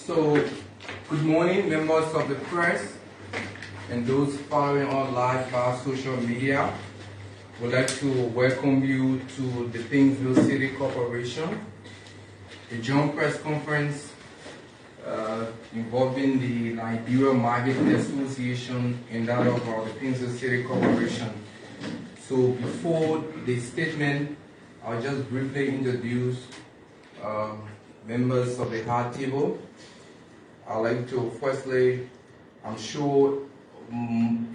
So, good morning, members of the press and those following on live by social media. We'd like to welcome you to the Paynesville City Corporation, a joint press conference involving the Liberia Marketing Association and that of the Paynesville City Corporation. So before the statement, I'll just briefly introduce members of the hard table. I'd like to firstly, I'm sure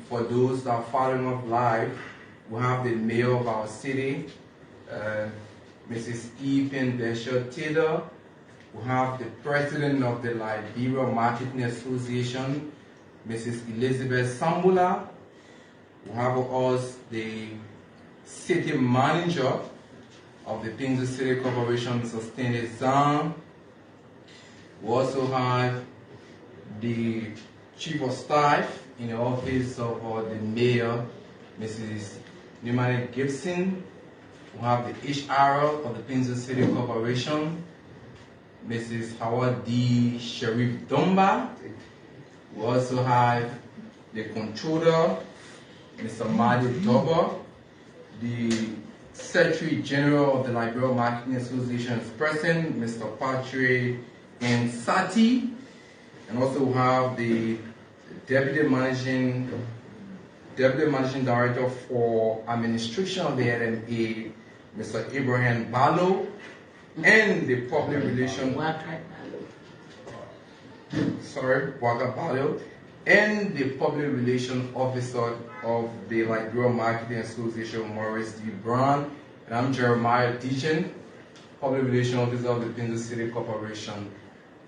for those that are following up live, we have the mayor of our city, Mrs. E. Paynesville Taylor. We have the president of the Liberia Marketing Association, Mrs. Elizabeth Sambula. We have with us the city manager of the Paynesville City Corporation, Mr. Stanley Zhang. We also have the chief of staff in the office of the mayor, Mrs. Newman Gibson. We have the HR of the Paynesville City Corporation, Mrs. Howard D. Sharif Domba. We also have the controller, Mr. Madi Doba. The Secretary General of the Liberia Marketing Association is present, Mr. Patrick and Sati. And also we have the Deputy Managing Director for Administration of the LMA, Mr. Abraham Barlow, and the Public Relations and the Public Relations Officer of the Liberia Marketing Association, Maurice D. Brown, and I'm Jeremiah Dejan, Public Relations Officer of the Paynesville City Corporation.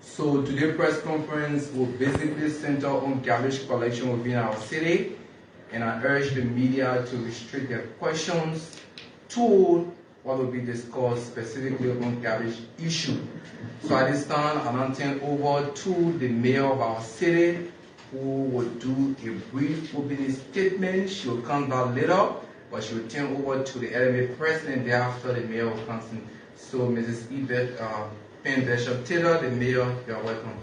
So today's press conference will basically center on garbage collection within our city, and I urge the media to restrict their questions to what will be discussed specifically on garbage issue. So at this time, I'm turning over to the mayor of our city, who will do a brief opening statement. She will come back later, but she will turn over to the LMA president thereafter the mayor will come in. So Mrs. Yvette Paynesville Taylor, the mayor, you are welcome.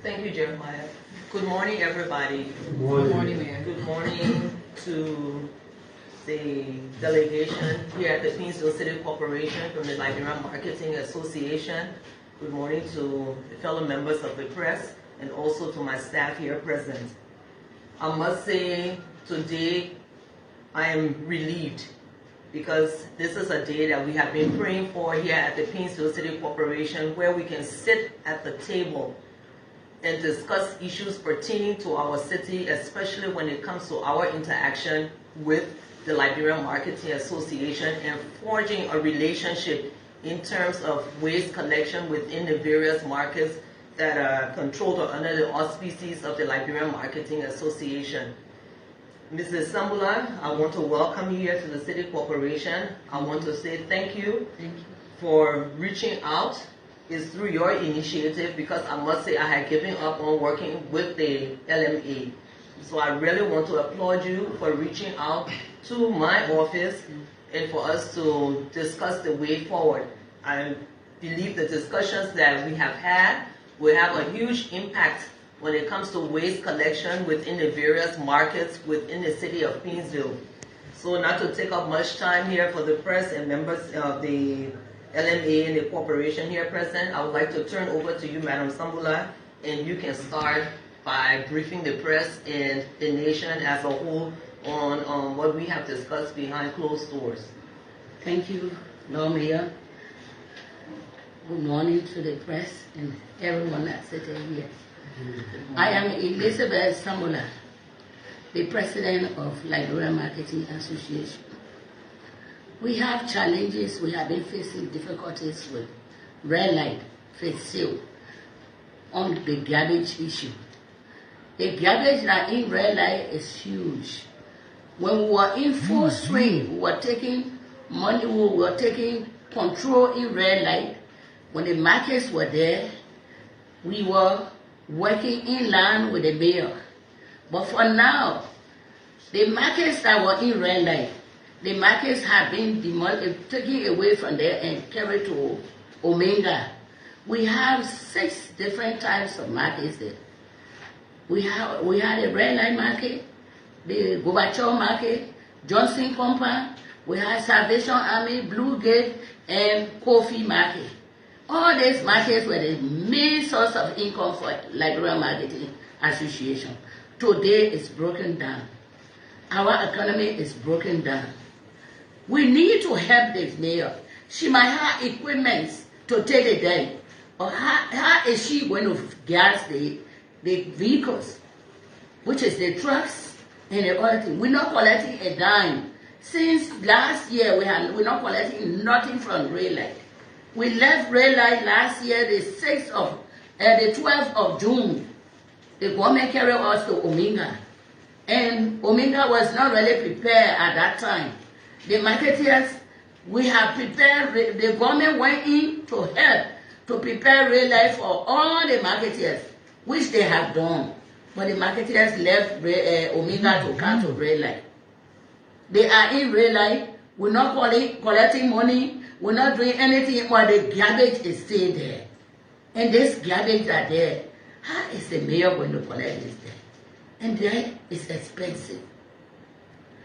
Thank you, Jeremiah. Good morning, everybody. Good morning. Good morning, Mayor. Good morning to the delegation here at the Paynesville City Corporation from the Liberia Marketing Association. Good morning to the fellow members of the press and also to my staff here present. I must say today I am relieved because this is a day that we have been praying for here at the Paynesville City Corporation, where we can sit at the table and discuss issues pertaining to our city, especially when it comes to our interaction with the Liberia Marketing Association and forging a relationship in terms of waste collection within the various markets that are controlled or under the auspices of the Liberia Marketing Association. Mrs. Sambula, I want to welcome you here to the City Corporation. I want to say thank you for reaching out. It's through your initiative, because I must say I had given up on working with the LMA. So I really want to applaud you for reaching out to my office and for us to discuss the way forward. I believe the discussions that we have had will have a huge impact when it comes to waste collection within the various markets within the city of Paynesville. So not to take up much time here for the press and members of the LMA and the corporation here present, I would like to turn over to you, Madam Sambula, and you can start by briefing the press and the nation as a whole on what we have discussed behind closed doors. Thank you, Lord Mayor. Good morning to the press and everyone that's sitting here. I am Elizabeth Sambula, the president of Liberia Marketing Association. We have challenges. We have been facing difficulties with red light, phase sale, on the garbage issue. The garbage that in red light is huge. When we were in full swing, we were taking money, we were taking control in red light. When the markets were there, we were working in line with the mayor. But for now, the markets that were in red light, the markets have been taken away from there and carried to Omega. We have 6 different types of markets there. We had a red light market, the Gorbachev market, Johnson Compound, we had Salvation Army, Blue Gate, and Kofi market. All these markets were the main source of income for Liberia Marketing Association. Today it's broken down. Our economy is broken down. We need to help this mayor. She might have equipment to take it down. Or how is she going to gas the vehicles, which is the trucks and the other thing? We're not collecting a dime. Since last year, we're not collecting nothing from Red Light. We left Red Light last year, the 12th of June. The government carried us to Ominga. And Ominga was not really prepared at that time. The marketeers, we have prepared, the government went in to help to prepare Red Light for all the marketeers, which they have done. But the marketeers left Ominga to come to Red Light. They are in Red Light. We're not collecting money. We're not doing anything, but the garbage is still there. And this garbage are there. How is the mayor going to collect this there? And that is expensive.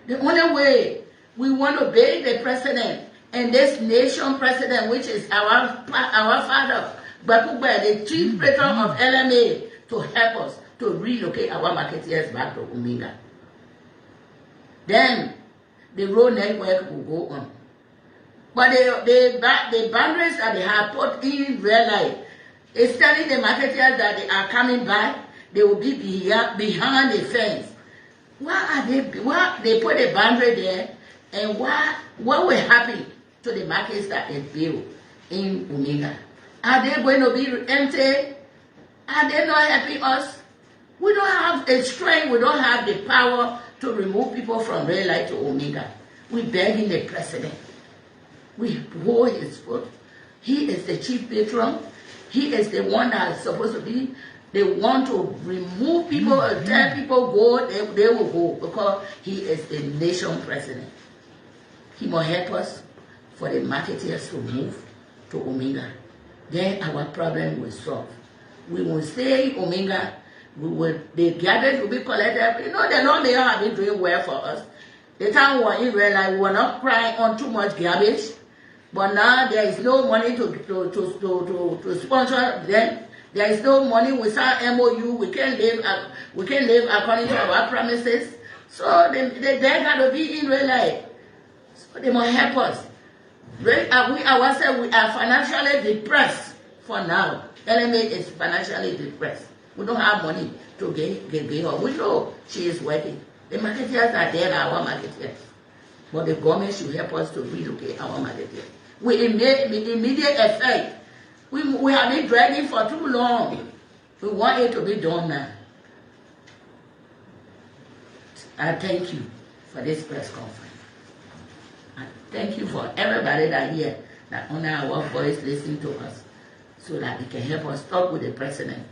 The only way we want to obey the president and this nation president, which is our father, Bakugba, the chief patron of LMA, to help us to relocate our marketeers back to Ominga. Then the road network will go on. But the boundaries that they have put in Red Light is telling the marketeers that they are coming back, they will be behind the fence. Why they put a boundary there, and what will happen to the markets that they built in Ominga? Are they going to be empty? Are they not helping us? We don't have the strength, we don't have the power to remove people from Red Light to Ominga. We're begging the president. We hold his foot. He is the chief patron. He is the one that is supposed to be. They want to remove people and tell people go, they will go, because he is the nation president. He must help us for the marketeers to move to Ominga. Then our problem will solve. We will stay in Ominga. The garbage will be collected. You know, the Lord Mayor have been doing well for us. The time we were in Red Light, we were not crying on too much garbage. But now there is no money to sponsor them. There is no money without MOU. We can't live according to our promises. So they got to be in Red Light. So they must help us. We ourselves, we are financially depressed for now. LMA is financially depressed. We don't have money to get her. We know she is working. The marketeers are there, our marketeers. But the government should help us to relocate our marketeers. With immediate effect. We have been dragging for too long. We want it to be done now. I thank you for this press conference. I thank you for everybody that here, that honor our voice, listening to us, so that it can help us talk with the president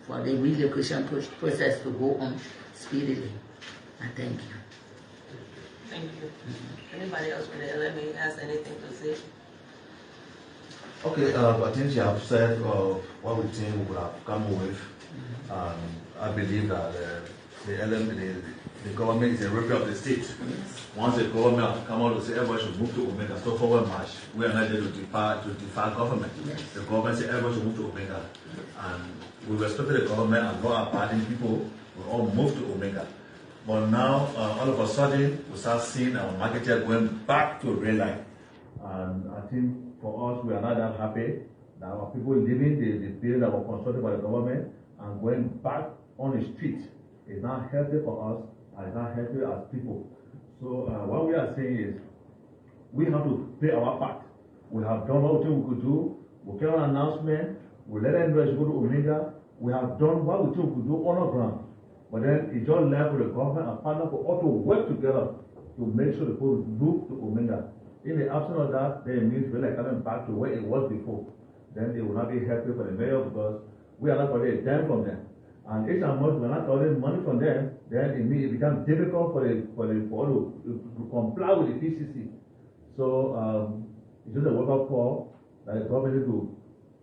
for the relocation process to go on speedily. I thank you. Thank you. Anybody else from the LMA has anything to say? Okay, I think you have said what we think we could have come with. I believe that the government is a review of the state. Once the government has come out to say everybody should move to Omega, so forward march, we are not there to defy government. The government said everybody should move to Omega. And we respected the government and not abandoning people, we all moved to Omega. But now, all of a sudden, we start seeing our marketer going back to Red Light. And I think for us, we are not that happy that our people leaving the building that was constructed by the government and going back on the street is not healthy for us and it's not healthy as people. So what we are saying is we have to play our part. We have done what we could do. We came an announcement. We let everybody go to Omega. We have done what we could do on the ground. But then it just left with the government and partner for all to work together to make sure the people move to Omega. In the absence of that, then it means we're like coming back to where it was before. Then they will not be happy for the mayor because we are not collecting a dime from them. And each and month we're not collecting money from them, then it becomes difficult for all to comply with the PCC. So it's just a wake-up call that the government needs to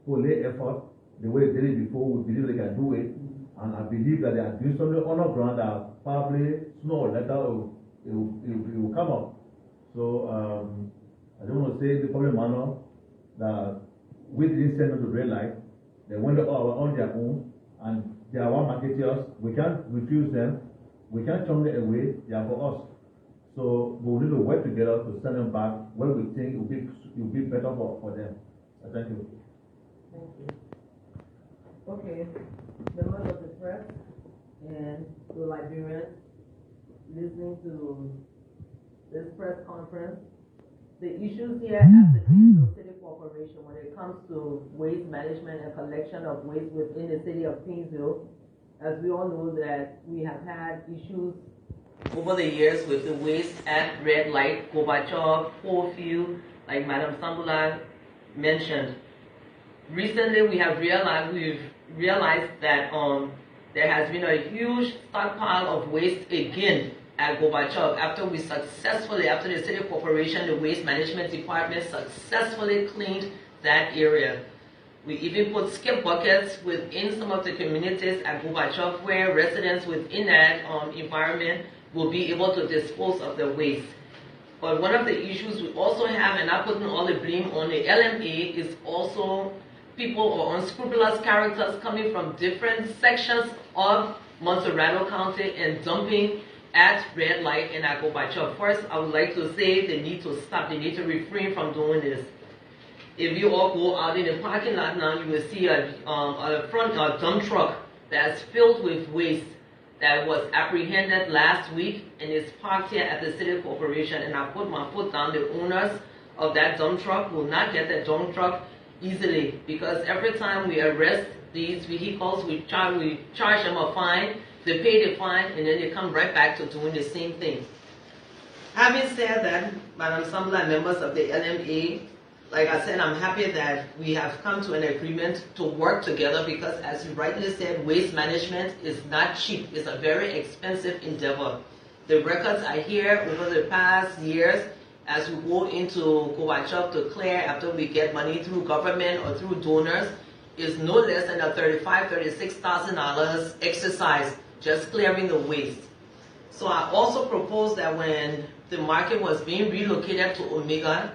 collate effort the way they did it before. We believe they can do it, and I believe that they are doing something on the ground that probably sooner or later it will come up. So I don't want to say the public manner that we didn't send them to red light. They went on their own, and they are one marketers. We can't refuse them. We can't turn them away. They are for us. So we need to work together to send them back where we think it will be better for them. Thank you. Thank you. Okay, members of the press and the Liberians listening to this press conference, the issues here at the Paynesville City Corporation when it comes to waste management and collection of waste within the city of Paynesville, as we all know that we have had issues over the years with the waste at Red Light, Gorbachev, Porfield, like Madam Sambula mentioned. Recently, we've realized that there has been a huge stockpile of waste again at Gorbachev after the City Corporation, the Waste Management Department successfully cleaned that area. We even put skip buckets within some of the communities at Gorbachev where residents within that environment will be able to dispose of the waste. But one of the issues we also have, and not putting all the blame on the LMA, is also people or unscrupulous characters coming from different sections of Montserrado County and dumping at Red Light and at Gorbachev. First, I would like to say they need to stop. They need to refrain from doing this. If you all go out in the parking lot now, you will see a dump truck that's filled with waste that was apprehended last week and is parked here at the City Corporation. And I put my foot down. The owners of that dump truck will not get that dump truck easily, because every time we arrest these vehicles, we charge them a fine, they pay the fine, and then they come right back to doing the same thing. Having said that, Madam Sambla and members of the LMA, like I said, I'm happy that we have come to an agreement to work together, because as you rightly said, waste management is not cheap. It's a very expensive endeavor. The records are here over the past years as we go into Gorbachev to clear after we get money through government or through donors is no less than a $35,000, $36,000 exercise just clearing the waste. So I also proposed that when the market was being relocated to Omega,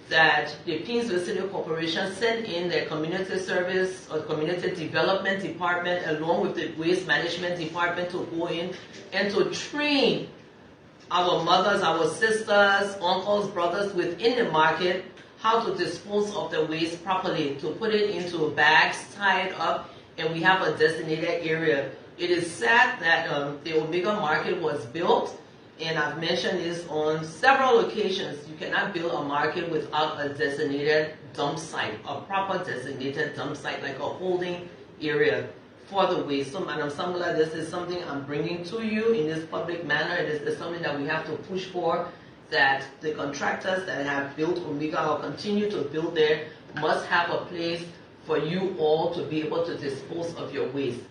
that the Paynesville City Corporation sent in their community service or community development department along with the waste management department to go in and to train our mothers, our sisters, uncles, brothers within the market how to dispose of the waste properly, to put it into bags, tie it up, and we have a designated area. It is sad that the Omega market was built, and I've mentioned this on several occasions. You cannot build a market without a designated dump site, a proper designated dump site, like a holding area for the waste. So, Madam Samula, this is something I'm bringing to you in this public manner. It is something that we have to push for, that the contractors that have built Omega or continue to build there must have a place for you all to be able to dispose of your waste.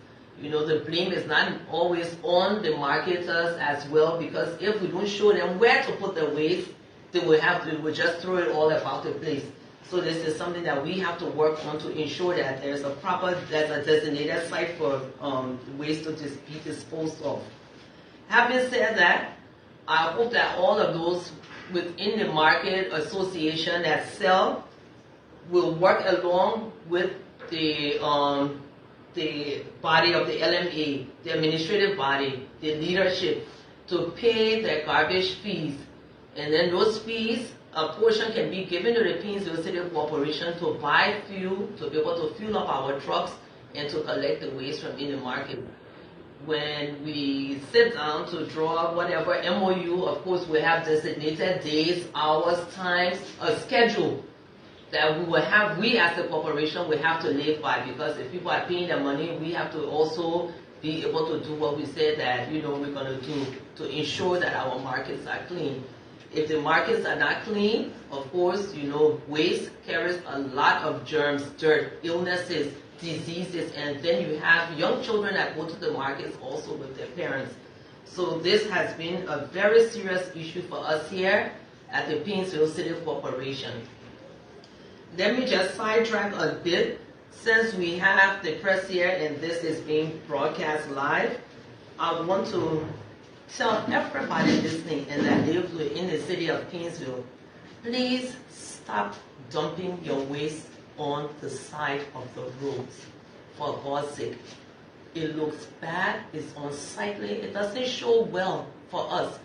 You know, the blame is not always on the marketers as well, because if we don't show them where to put the waste, they will just throw it all about the place. So this is something that we have to work on to ensure that there's a designated site for waste to be disposed of. Having said that, I hope that all of those within the market association that sell will work along with the body of the LMA, the administrative body, the leadership, to pay their garbage fees. And then those fees, a portion can be given to the Paynesville City Corporation to buy fuel, to be able to fuel up our trucks, and to collect the waste from in the market. When we sit down to draw whatever MOU, of course we have designated days, hours, times, a schedule that we will have, we as the corporation will have to live by, because if people are paying their money, we have to also be able to do what we said that, you know, we're going to do to ensure that our markets are clean. If the markets are not clean, of course, you know, waste carries a lot of germs, dirt, illnesses, diseases, and then you have young children that go to the markets also with their parents. So this has been a very serious issue for us here at the Paynesville City Corporation. Let me just sidetrack a bit Since we have the press here and this is being broadcast live, I want to tell everybody listening and that lives in the city of Paynesville, please stop dumping your waste on the side of the roads. For God's sake. It looks bad, it's unsightly, it doesn't show well for us,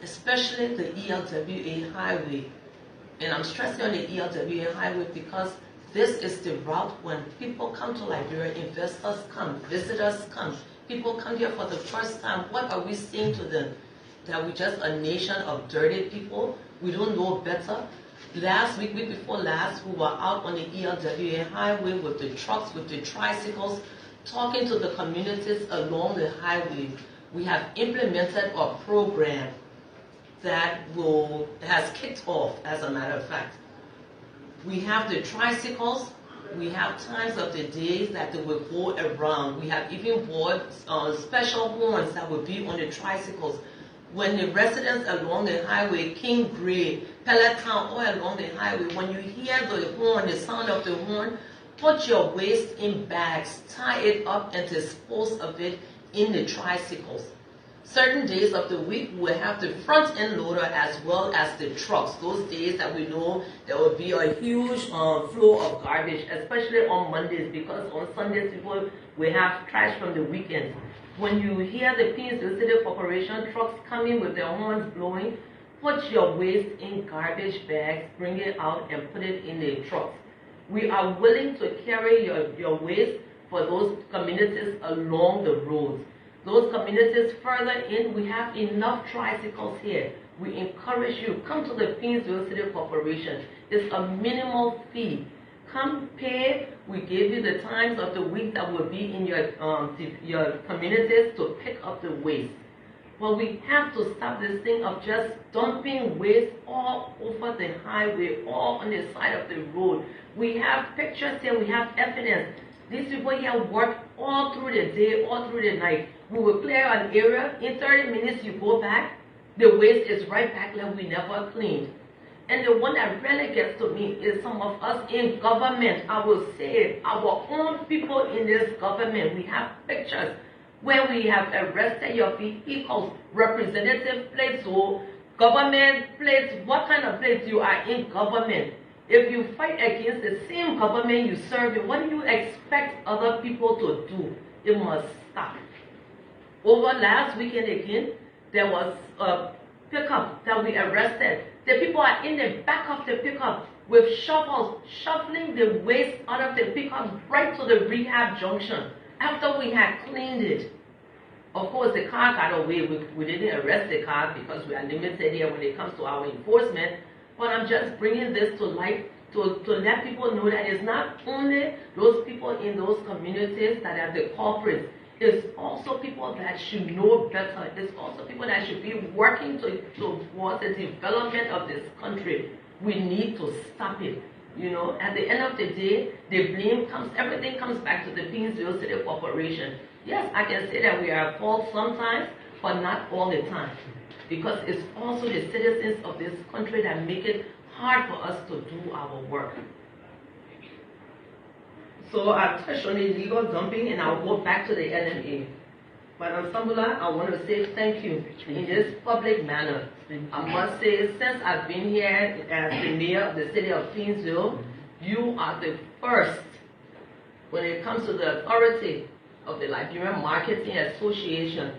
especially the ELWA highway. And I'm stressing on the ELWA highway because this is the route when people come to Liberia, investors come, visitors come, people come here for the first time. What are we saying to them? That we're just a nation of dirty people? We don't know better? Last week before last, we were out on the ELWA highway with the trucks, with the tricycles, talking to the communities along the highway. We have implemented a program that has kicked off, as a matter of fact. We have the tricycles, we have times of the days that they will go around. We have even bought special horns that will be on the tricycles. When the residents along the highway, King Gray, Peloton, all along the highway, when you hear the horn, the sound of the horn, put your waste in bags, tie it up and dispose of it in the tricycles. Certain days of the week, we will have the front end loader as well as the trucks. Those days that we know there will be a huge flow of garbage, especially on Mondays, because on Sundays people will have trash from the weekend. When you hear the Paynesville City Corporation trucks coming with their horns blowing, put your waste in garbage bags, bring it out and put it in the trucks. We are willing to carry your waste for those communities along the roads. Those communities further in, we have enough tricycles here. We encourage you, come to the Paynesville City Corporation. It's a minimal fee. Come pay. We give you the times of the week that will be in your communities to pick up the waste. Well, we have to stop this thing of just dumping waste all over the highway, all on the side of the road. We have pictures here, we have evidence. These people here work all through the day, all through the night. We will clear an area, in 30 minutes you go back, the waste is right back like we never cleaned. And the one that really gets to me is some of us in government. I will say it, our own people in this government. We have pictures where we have arrested your vehicles, representative plates or government plates. What kind of plates you are in government? If you fight against the same government you serve in, what do you expect other people to do? It must stop. Over last weekend again, there was a pickup that we arrested. The people are in the back of the pickup with shovels, shoveling the waste out of the pickup right to the rehab junction after we had cleaned it. Of course, the car got away. We didn't arrest the car because we are limited here when it comes to our enforcement. But I'm just bringing this to light to let people know that it's not only those people in those communities that are the culprits. It's also people that should know better. It's also people that should be working towards the development of this country. We need to stop it. You know, at the end of the day, the blame comes, everything comes back to the Paynesville City Corporation. Yes, I can say that we are at fault sometimes, but not all the time. Because it's also the citizens of this country that make it hard for us to do our work. So I've touched on illegal dumping and I'll go back to the LMA. Madam Sambula, I want to say thank you in this public manner. I must say, since I've been here as the mayor of the city of Paynesville, you are the first when it comes to the authority of the Liberia Marketing Association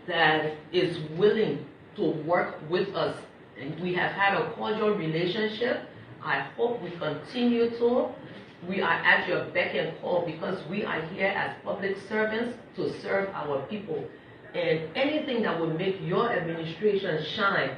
that is willing to work with us. And we have had a cordial relationship. I hope we continue to. We are at your beck and call because we are here as public servants to serve our people. And anything that will make your administration shine,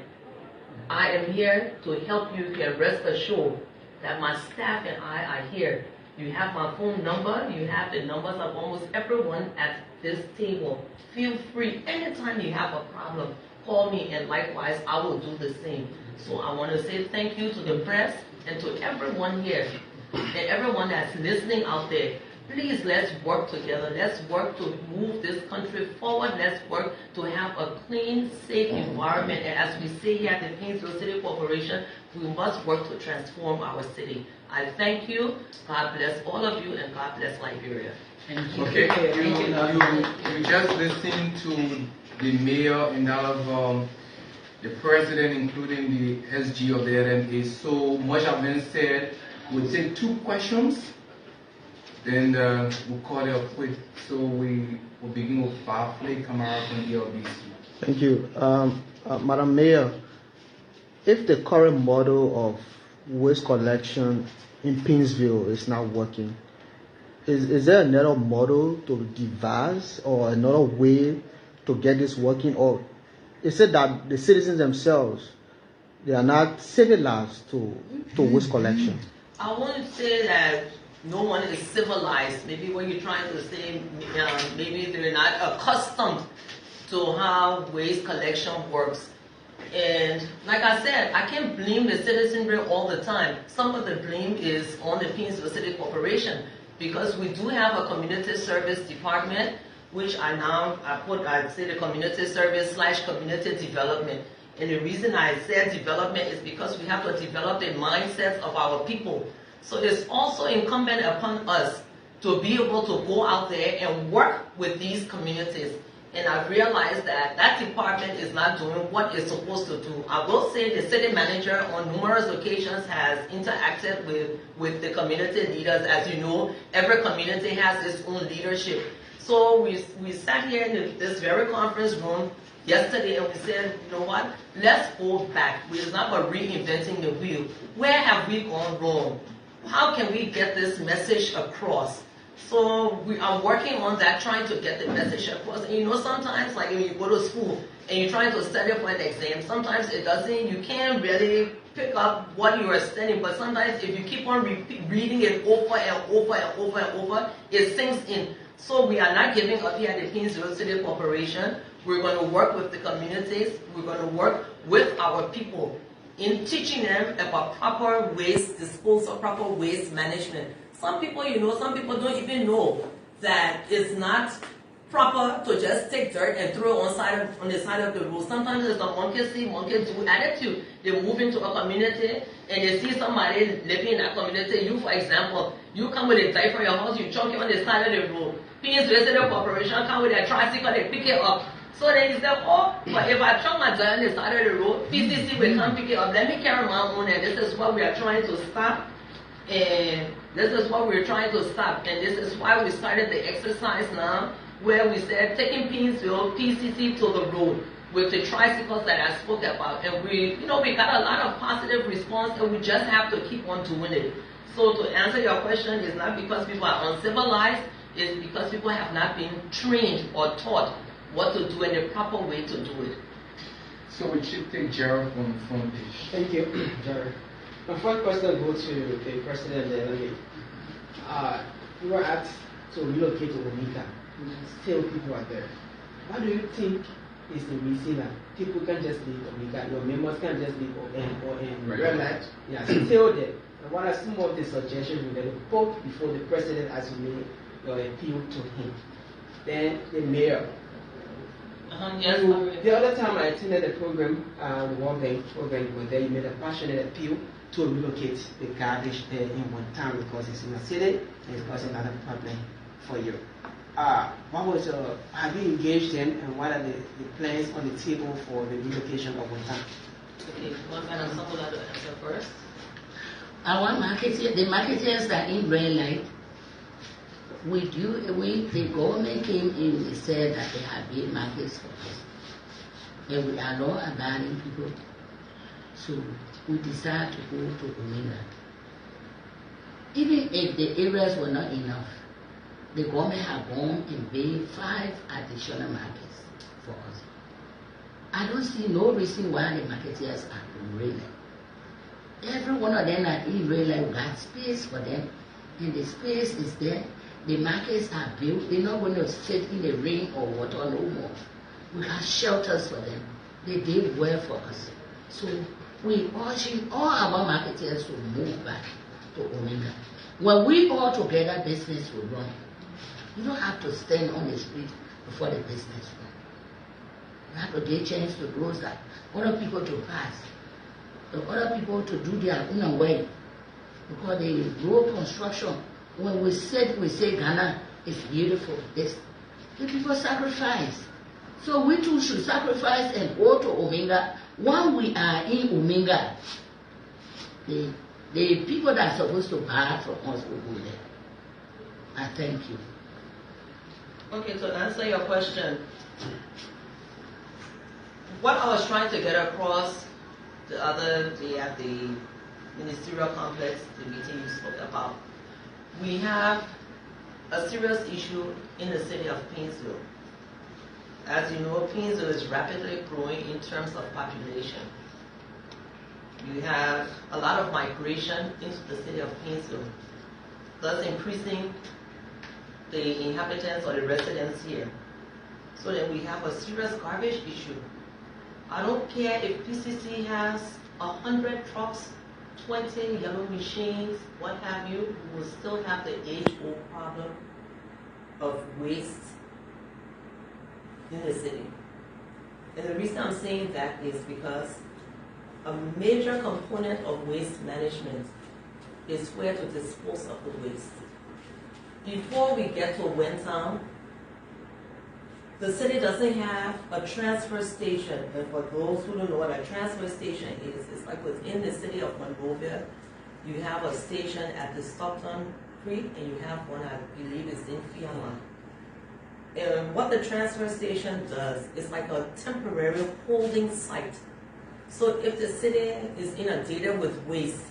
I am here to help you. You can rest assured that my staff and I are here. You have my phone number. You have the numbers of almost everyone at this table. Feel free. Anytime you have a problem, call me, and likewise, I will do the same. So I want to say thank you to the press and to everyone here. And everyone that's listening out there, please let's work together. Let's work to move this country forward. Let's work to have a clean, safe environment. And as we say here at the Paynesville City Corporation, we must work to transform our city. I thank you. God bless all of you, and God bless Liberia. Thank you. Okay, you just listened to the mayor and all of the president, including the SG of the LMA. So much have been said. We'll take 2 questions, then we'll call it a quit. So we will begin with Barclay Kamara from the LBC. Thank you. Madam Mayor, if the current model of waste collection in Paynesville is not working, is there another model to devise or another way to get this working? Or is it that the citizens themselves, they are not civilized to waste collection? I wouldn't say that no one is civilized. Maybe what you're trying to say, maybe they're not accustomed to how waste collection works. And like I said, I can't blame the citizenry all the time. Some of the blame is on the Paynesville City Corporation, because we do have a community service department, which I'd say the community service / community development. And the reason I said development is because we have to develop the mindsets of our people. So it's also incumbent upon us to be able to go out there and work with these communities. And I realized that that department is not doing what it's supposed to do. I will say the city manager on numerous occasions has interacted with the community leaders. As you know, every community has its own leadership. So we sat here in this very conference room yesterday and we said, you know what, let's go back. We're not about reinventing the wheel. Where have we gone wrong? How can we get this message across? So we are working on that, trying to get the message across. And you know, sometimes like when you go to school and you're trying to study for an exam, sometimes you can't really pick up what you are studying, but sometimes if you keep on reading it over and over and over and over, it sinks in. So we are not giving up here at the Paynesville City Corporation. We're going to work with the communities. We're going to work with our people in teaching them about proper waste disposal, proper waste management. Some people, some people don't even know that it's not proper to just take dirt and throw it on the side of the road. Sometimes it's a monkey see, monkey do attitude. They move into a community and they see somebody living in that community. You, for example, you come with a dirt from your house, you chuck it on the side of the road. Paynesville City Corporation come with a tricycle, they pick it up. So then you say, oh, but if I chuck my dirt on the side of the road, PCC will come pick it up. Let me carry my own, and this is what we are trying to stop. And this is what we're trying to stop. And this is why we started the exercise now, where we said taking Paynesville PCC to the road with the tricycles that I spoke about. And we got a lot of positive response, and we just have to keep on doing it. So to answer your question, it's not because people are uncivilized, it's because people have not been trained or taught what to do and the proper way to do it. So we should take Gerald from the front page. Thank you, Jared. My first question goes to the president of the LMA. We were asked to relocate to Omika. Still people are there. What do you think is the reason that people can just leave Omika? Your members can just leave or realize they are still there. And what are some of the suggestions you put before the president as you made your appeal to him? Then the mayor. Yes, the other time I attended the program, the World Bank program, was there, you made a passionate appeal to relocate the garbage there in one town because it's in a city and it's causing another problem for you. Have you engaged them, and what are the plans on the table for the relocation of one town? Okay, one man and someone to answer first. Our the marketers are in red light. The government came in and said that they have big markets for us. And we are not abandoning people. So we decided to go to Omega. Even if the areas were not enough, the government have gone and made 5 additional markets for us. I don't see no reason why the marketers are in red light. Every one of them are in red light. We got space for them. And the space is there. The markets are built. They're not going to sit in the rain or water no more. We have shelters for them. They did well for us. So we urging all our marketers to move back to Omega. When we all together, business will run. You don't have to stand on the street before the business run. You have to give chance to those that other people to pass, the other people to do their own way. because the road construction, when we sit, we say Ghana is beautiful. The people sacrifice. So we too should sacrifice and go to Omega. While we are in Omega, the people that are supposed to buy from us will go there. I thank you. Okay, to answer your question, what I was trying to get across the other day at the ministerial complex, the meeting you spoke about, we have a serious issue in the city of Paynesville. As you know, Paynesville is rapidly growing in terms of population. You have a lot of migration into the city of Paynesville, thus increasing the inhabitants or the residents here. So then we have a serious garbage issue. I don't care if PCC has 100 trucks, 20 yellow machines, what have you, we will still have the age-old problem of waste in the city. And the reason I'm saying that is because a major component of waste management is where to dispose of the waste. Before we get to Wentown, the city doesn't have a transfer station. And for those who don't know what a transfer station is, it's like within the city of Monrovia, you have a station at the Stockton Creek, and you have one, I believe, is in Fiala. And what the transfer station does is like a temporary holding site. So if the city is inundated with waste,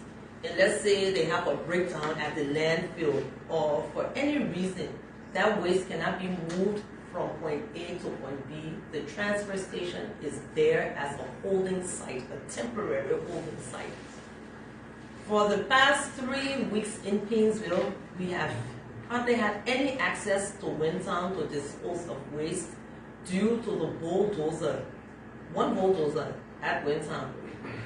and let's say they have a breakdown at the landfill, or for any reason that waste cannot be moved from point A to point B, the transfer station is there as a holding site, a temporary holding site. For the past 3 weeks in Paynesville, we have hardly had any access to Wentown to dispose of waste due to the bulldozer, one bulldozer at Wentown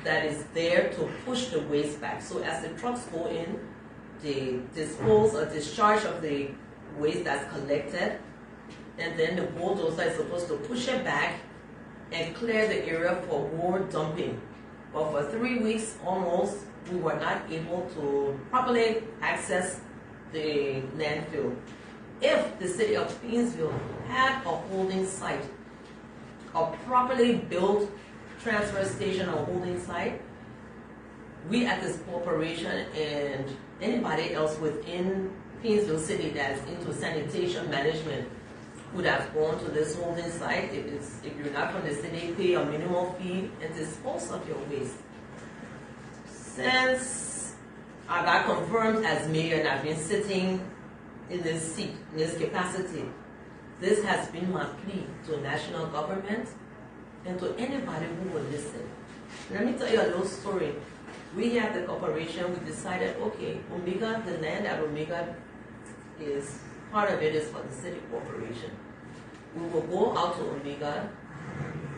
that is there to push the waste back. So as the trucks go in, they dispose or discharge of the waste that's collected, and then the bulldozer is supposed to push it back and clear the area for more dumping. But for 3 weeks almost, we were not able to properly access the landfill. If the city of Paynesville had a holding site, a properly built transfer station or holding site, we at this corporation and anybody else within Paynesville City that's into sanitation management would have gone to this holding site. If you're not from the city, pay a minimal fee and dispose of your waste. Since I got confirmed as mayor and I've been sitting in this seat, in this capacity, this has been my plea to national government and to anybody who will listen. Let me tell you a little story. We at the corporation, we decided, okay, Omega, the land at Omega is, part of it is for the city corporation. We will go out to Omega,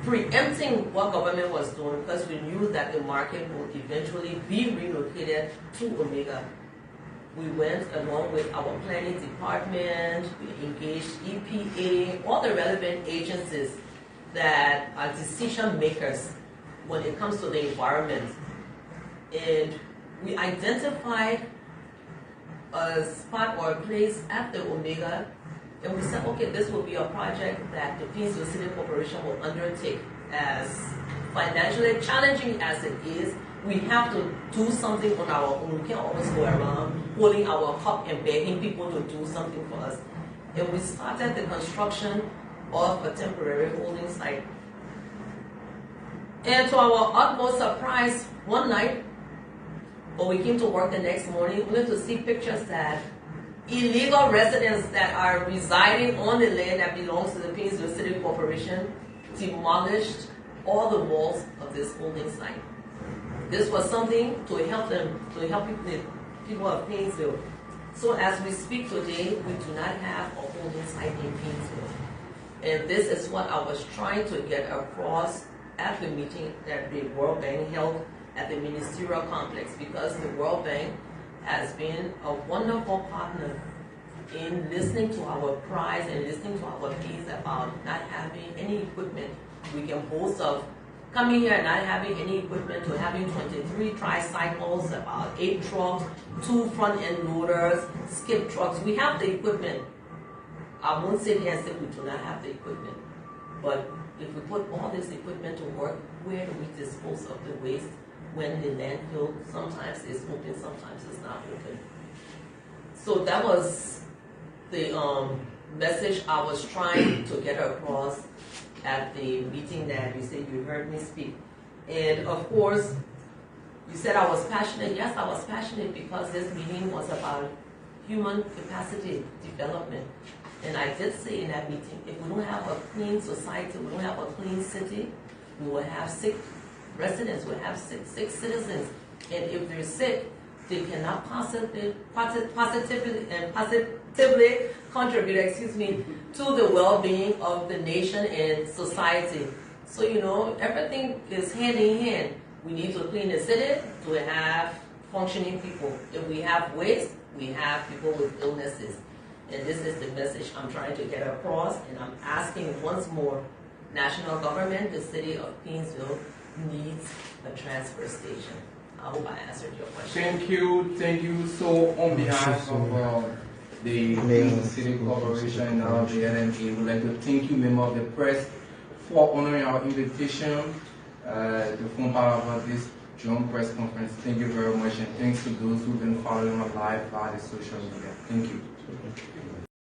preempting what government was doing because we knew that the market would eventually be relocated to Omega. We went along with our planning department, we engaged EPA, all the relevant agencies that are decision makers when it comes to the environment. And we identified a spot or a place at the Omega, and we said, okay, this will be a project that the Paynesville City Corporation will undertake. As financially challenging as it is, we have to do something on our own. We can't always go around holding our cup and begging people to do something for us. And we started the construction of a temporary holding site. And to our utmost surprise, one night, when we came to work the next morning, we went to see pictures that illegal residents that are residing on the land that belongs to the Paynesville City Corporation demolished all the walls of this holding site. This was something to help them, to help the people of Paynesville. So as we speak today, we do not have a holding site in Paynesville. And this is what I was trying to get across at the meeting that the World Bank held at the ministerial complex, because the World Bank has been a wonderful partner in listening to our cries and listening to our pleas about not having any equipment we can boast of coming here and not having any equipment to having 23 tricycles, about 8 trucks, 2 front-end loaders, skip trucks. We have the equipment. I won't sit here and say we do not have the equipment. But if we put all this equipment to work, where do we dispose of the waste when the landfill sometimes is open, sometimes it's not open? So that was the message I was trying to get across at the meeting that you said you heard me speak. And of course, you said I was passionate. Yes, I was passionate because this meeting was about human capacity development. And I did say in that meeting, if we don't have a clean society, we don't have a clean city, we will have sick residents, we'll have sick citizens. And if they're sick, they cannot positively contribute, to the well-being of the nation and society. So, everything is hand in hand. We need to clean the city to have functioning people. If we have waste, we have people with illnesses. And this is the message I'm trying to get across, and I'm asking once more, national government, the city of Paynesville needs a transfer station. I hope I answered your question. Thank you. So on behalf of the Paynesville City Corporation and the LMA, we'd like to thank you, member of the press, for honoring our invitation to form part of this joint press conference. Thank you very much, and thanks to those who've been following us live via the social media. Thank you.